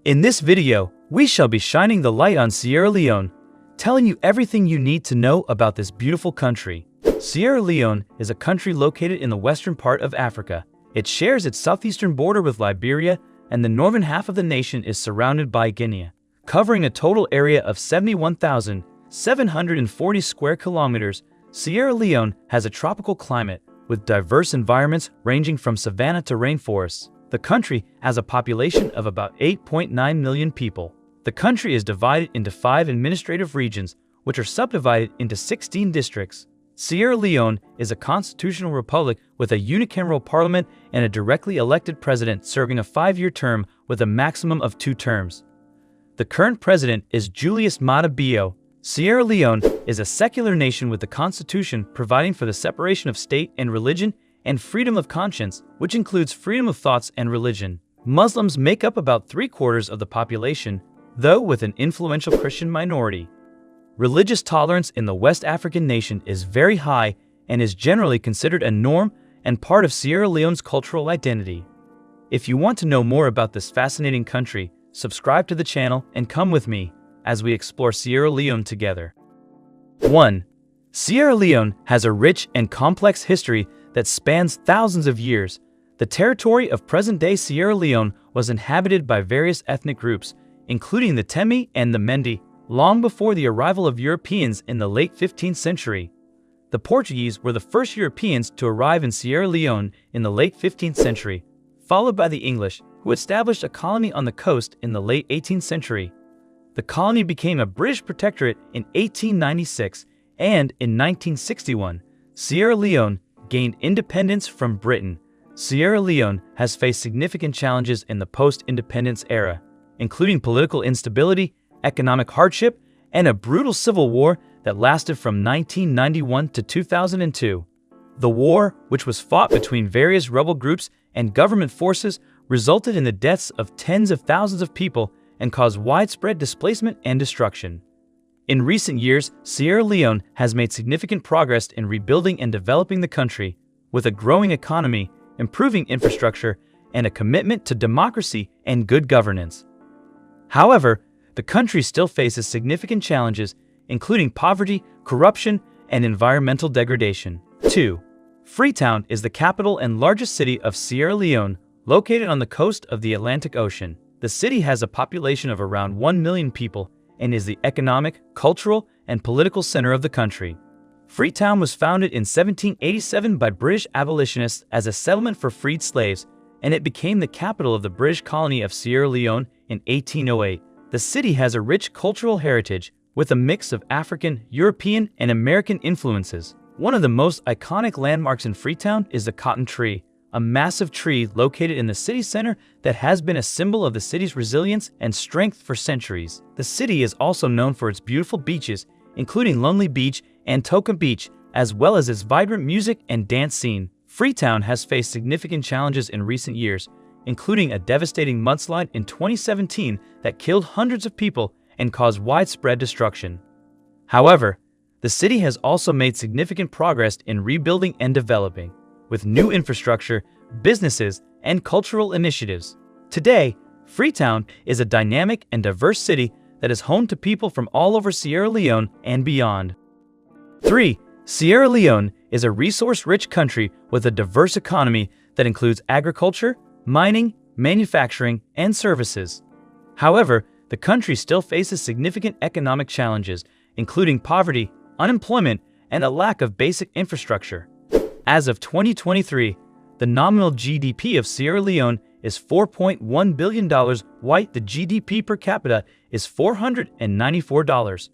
In this video, we shall be shining the light on Sierra Leone, telling you everything you need to know about this beautiful country. Sierra Leone is a country located in the western part of Africa. It shares its southeastern border with Liberia, and the northern half of the nation is surrounded by Guinea. Covering a total area of 71,740 square kilometers, Sierra Leone has a tropical climate with diverse environments ranging from savanna to rainforests. The country has a population of about 8.9 million people. The country is divided into 5 administrative regions, which are subdivided into 16 districts. Sierra Leone is a constitutional republic with a unicameral parliament and a directly elected president serving a 5-year term with a maximum of 2 terms. The current president is Julius Maada Bio. Sierra Leone is a secular nation with the constitution providing for the separation of state and religion and freedom of conscience, which includes freedom of thoughts and religion. Muslims make up about 3/4 of the population, though with an influential Christian minority. Religious tolerance in the West African nation is very high and is generally considered a norm and part of Sierra Leone's cultural identity. If you want to know more about this fascinating country, subscribe to the channel and come with me as we explore Sierra Leone together. 1. Sierra Leone has a rich and complex history that spans thousands of years. The territory of present-day Sierra Leone was inhabited by various ethnic groups, including the Temi and the Mendi, long before the arrival of Europeans in the late 15th century. The Portuguese were the first Europeans to arrive in Sierra Leone in the late 15th century, followed by the English, who established a colony on the coast in the late 18th century. The colony became a British protectorate in 1896, and in 1961, Sierra Leone gained independence from Britain. Sierra Leone has faced significant challenges in the post-independence era, including political instability, economic hardship, and a brutal civil war that lasted from 1991 to 2002. The war, which was fought between various rebel groups and government forces, resulted in the deaths of tens of thousands of people and caused widespread displacement and destruction. In recent years, Sierra Leone has made significant progress in rebuilding and developing the country, with a growing economy, improving infrastructure, and a commitment to democracy and good governance. However, the country still faces significant challenges, including poverty, corruption, and environmental degradation. 2. Freetown is the capital and largest city of Sierra Leone, located on the coast of the Atlantic Ocean. The city has a population of around 1 million people and is the economic, cultural, and political center of the country. Freetown was founded in 1787 by British abolitionists as a settlement for freed slaves, and it became the capital of the British colony of Sierra Leone in 1808. The city has a rich cultural heritage with a mix of African, European, and American influences. One of the most iconic landmarks in Freetown is the cotton tree, a massive tree located in the city center that has been a symbol of the city's resilience and strength for centuries. The city is also known for its beautiful beaches, including Lonely Beach and Toka Beach, as well as its vibrant music and dance scene. Freetown has faced significant challenges in recent years, including a devastating mudslide in 2017 that killed hundreds of people and caused widespread destruction. However, the city has also made significant progress in rebuilding and developing, with new infrastructure, businesses, and cultural initiatives. Today, Freetown is a dynamic and diverse city that is home to people from all over Sierra Leone and beyond. 3. Sierra Leone is a resource-rich country with a diverse economy that includes agriculture, mining, manufacturing, and services. However, the country still faces significant economic challenges, including poverty, unemployment, and a lack of basic infrastructure. As of 2023, the nominal GDP of Sierra Leone is $4.1 billion, while the GDP per capita is $494.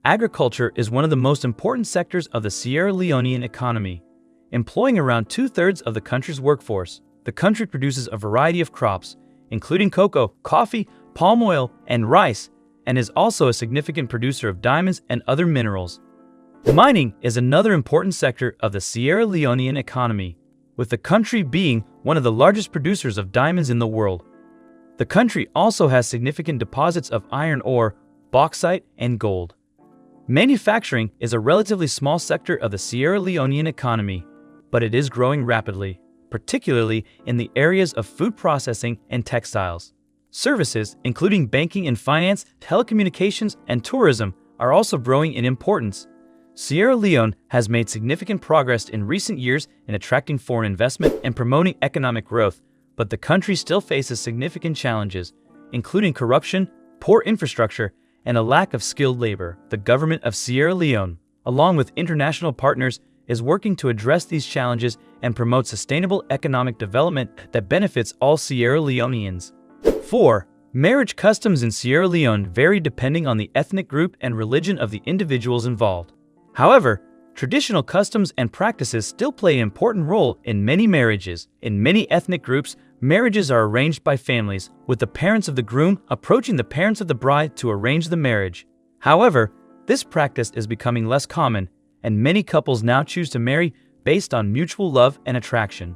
Agriculture is one of the most important sectors of the Sierra Leonean economy, employing around 2/3 of the country's workforce. The country produces a variety of crops, including cocoa, coffee, palm oil, and rice, and is also a significant producer of diamonds and other minerals. Mining is another important sector of the Sierra Leonean economy, with the country being one of the largest producers of diamonds in the world. The country also has significant deposits of iron ore, bauxite, and gold. Manufacturing is a relatively small sector of the Sierra Leonean economy, but it is growing rapidly, particularly in the areas of food processing and textiles. Services, including banking and finance, telecommunications, and tourism, are also growing in importance. Sierra Leone has made significant progress in recent years in attracting foreign investment and promoting economic growth, but the country still faces significant challenges, including corruption, poor infrastructure, and a lack of skilled labor. The government of Sierra Leone, along with international partners, is working to address these challenges and promote sustainable economic development that benefits all Sierra Leoneans. 4. Marriage customs in Sierra Leone vary depending on the ethnic group and religion of the individuals involved. However, traditional customs and practices still play an important role in many marriages. In many ethnic groups, marriages are arranged by families, with the parents of the groom approaching the parents of the bride to arrange the marriage. However, this practice is becoming less common, and many couples now choose to marry based on mutual love and attraction.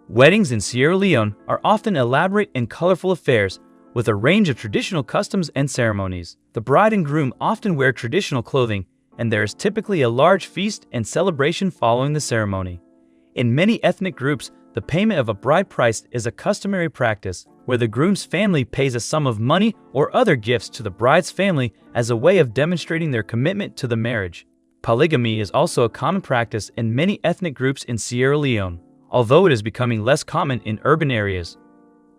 Weddings in Sierra Leone are often elaborate and colorful affairs, with a range of traditional customs and ceremonies. The bride and groom often wear traditional clothing, and there is typically a large feast and celebration following the ceremony. In many ethnic groups, the payment of a bride price is a customary practice, where the groom's family pays a sum of money or other gifts to the bride's family as a way of demonstrating their commitment to the marriage. Polygamy is also a common practice in many ethnic groups in Sierra Leone, although it is becoming less common in urban areas.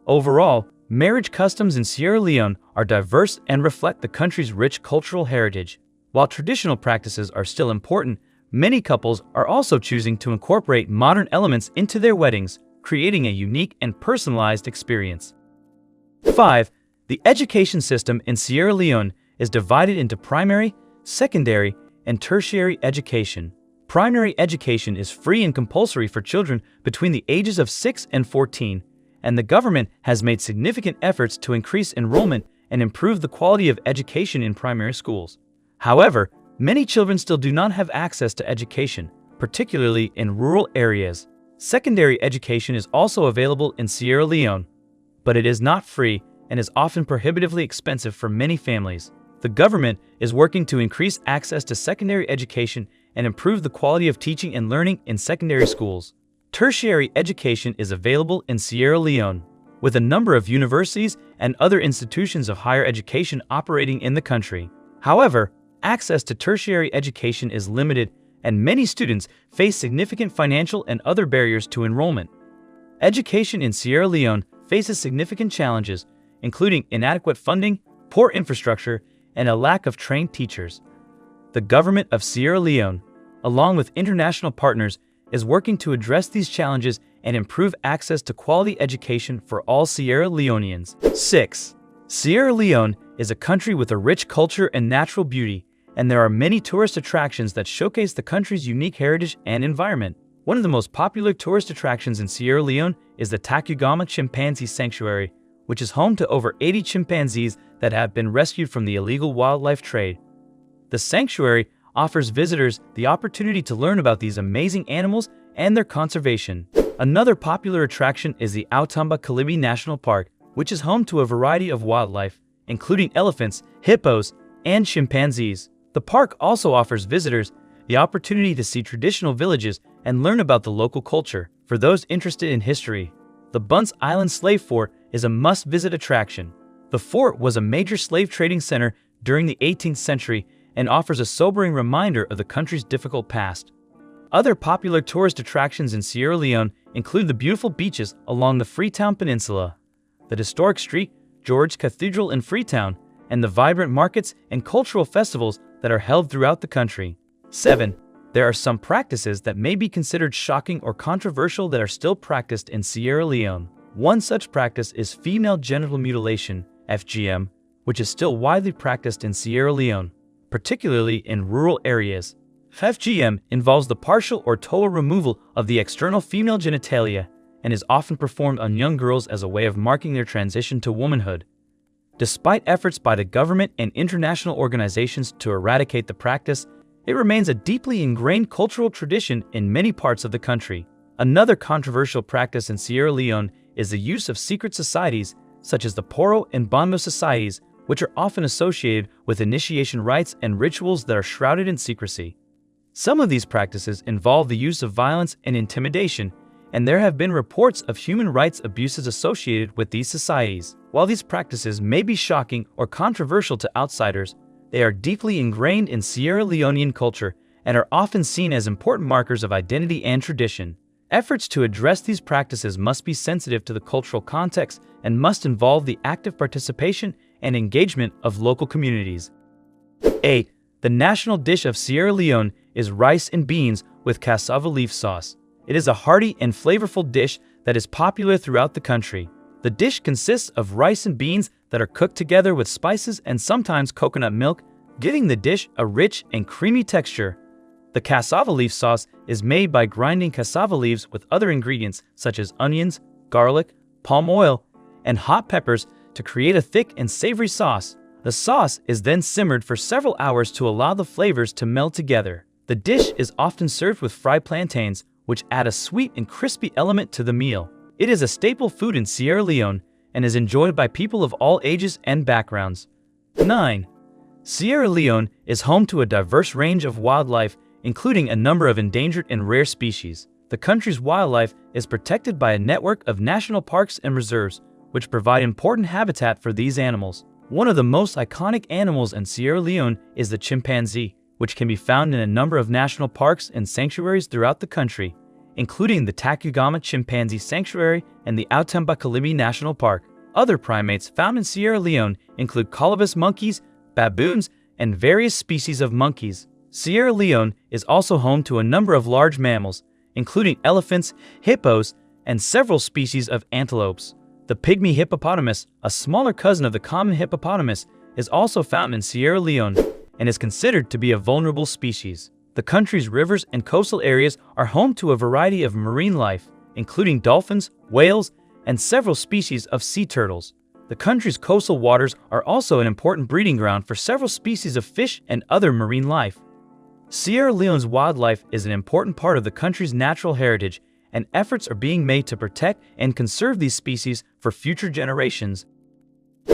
Overall, marriage customs in Sierra Leone are diverse and reflect the country's rich cultural heritage. While traditional practices are still important, many couples are also choosing to incorporate modern elements into their weddings, creating a unique and personalized experience. 5. The education system in Sierra Leone is divided into primary, secondary, and tertiary education. Primary education is free and compulsory for children between the ages of 6 and 14, and the government has made significant efforts to increase enrollment and improve the quality of education in primary schools. However, many children still do not have access to education, particularly in rural areas. Secondary education is also available in Sierra Leone, but it is not free and is often prohibitively expensive for many families. The government is working to increase access to secondary education and improve the quality of teaching and learning in secondary schools. Tertiary education is available in Sierra Leone, with a number of universities and other institutions of higher education operating in the country. However, access to tertiary education is limited, and many students face significant financial and other barriers to enrollment. Education in Sierra Leone faces significant challenges, including inadequate funding, poor infrastructure, and a lack of trained teachers. The government of Sierra Leone, along with international partners, is working to address these challenges and improve access to quality education for all Sierra Leoneans. 6. Sierra Leone is a country with a rich culture and natural beauty, and there are many tourist attractions that showcase the country's unique heritage and environment. One of the most popular tourist attractions in Sierra Leone is the Tacugama Chimpanzee Sanctuary, which is home to over 80 chimpanzees that have been rescued from the illegal wildlife trade. The sanctuary offers visitors the opportunity to learn about these amazing animals and their conservation. Another popular attraction is the Outamba Kalibi National Park, which is home to a variety of wildlife, including elephants, hippos, and chimpanzees. The park also offers visitors the opportunity to see traditional villages and learn about the local culture. For those interested in history, the Bunce Island Slave Fort is a must-visit attraction. The fort was a major slave trading center during the 18th century and offers a sobering reminder of the country's difficult past. Other popular tourist attractions in Sierra Leone include the beautiful beaches along the Freetown Peninsula, the historic St. George Cathedral in Freetown, and the vibrant markets and cultural festivals that are held throughout the country. 7. There are some practices that may be considered shocking or controversial that are still practiced in Sierra Leone. One such practice is female genital mutilation, FGM, which is still widely practiced in Sierra Leone, particularly in rural areas. FGM involves the partial or total removal of the external female genitalia and is often performed on young girls as a way of marking their transition to womanhood. Despite efforts by the government and international organizations to eradicate the practice, it remains a deeply ingrained cultural tradition in many parts of the country. Another controversial practice in Sierra Leone is the use of secret societies, such as the Poro and Bonmo societies, which are often associated with initiation rites and rituals that are shrouded in secrecy. Some of these practices involve the use of violence and intimidation, and there have been reports of human rights abuses associated with these societies. While these practices may be shocking or controversial to outsiders, they are deeply ingrained in Sierra Leonean culture and are often seen as important markers of identity and tradition. Efforts to address these practices must be sensitive to the cultural context and must involve the active participation and engagement of local communities. 8. The national dish of Sierra Leone is rice and beans with cassava leaf sauce. It is a hearty and flavorful dish that is popular throughout the country. The dish consists of rice and beans that are cooked together with spices and sometimes coconut milk, giving the dish a rich and creamy texture. The cassava leaf sauce is made by grinding cassava leaves with other ingredients such as onions, garlic, palm oil, and hot peppers to create a thick and savory sauce. The sauce is then simmered for several hours to allow the flavors to meld together. The dish is often served with fried plantains, which add a sweet and crispy element to the meal. It is a staple food in Sierra Leone and is enjoyed by people of all ages and backgrounds. 9. Sierra Leone is home to a diverse range of wildlife, including a number of endangered and rare species. The country's wildlife is protected by a network of national parks and reserves, which provide important habitat for these animals. One of the most iconic animals in Sierra Leone is the chimpanzee, which can be found in a number of national parks and sanctuaries throughout the country, including the Tacugama Chimpanzee Sanctuary and the Outamba National Park. Other primates found in Sierra Leone include colobus monkeys, baboons, and various species of monkeys. Sierra Leone is also home to a number of large mammals, including elephants, hippos, and several species of antelopes. The pygmy hippopotamus, a smaller cousin of the common hippopotamus, is also found in Sierra Leone and is considered to be a vulnerable species. The country's rivers and coastal areas are home to a variety of marine life, including dolphins, whales, and several species of sea turtles. The country's coastal waters are also an important breeding ground for several species of fish and other marine life. Sierra Leone's wildlife is an important part of the country's natural heritage, and efforts are being made to protect and conserve these species for future generations.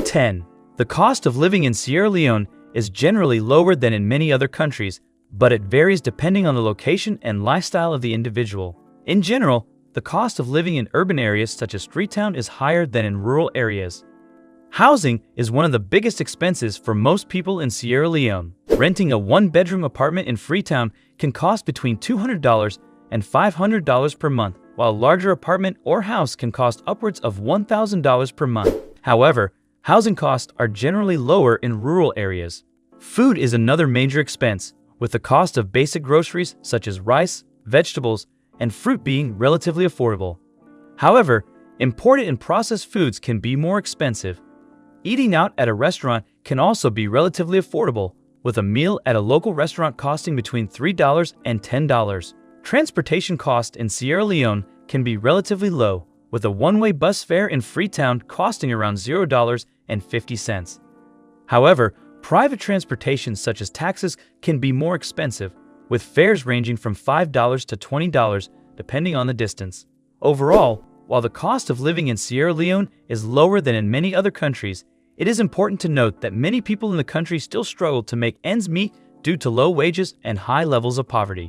10. The cost of living in Sierra Leone is generally lower than in many other countries, but it varies depending on the location and lifestyle of the individual. In general, the cost of living in urban areas such as Freetown is higher than in rural areas. Housing is one of the biggest expenses for most people in Sierra Leone. Renting a one-bedroom apartment in Freetown can cost between $200 and $500 per month, while a larger apartment or house can cost upwards of $1,000 per month. However, housing costs are generally lower in rural areas. Food is another major expense, with the cost of basic groceries such as rice, vegetables, and fruit being relatively affordable. However, imported and processed foods can be more expensive. Eating out at a restaurant can also be relatively affordable, with a meal at a local restaurant costing between $3 and $10. Transportation costs in Sierra Leone can be relatively low, with a one-way bus fare in Freetown costing around $0.50. However, private transportation such as taxis can be more expensive, with fares ranging from $5 to $20 depending on the distance. Overall, while the cost of living in Sierra Leone is lower than in many other countries, it is important to note that many people in the country still struggle to make ends meet due to low wages and high levels of poverty.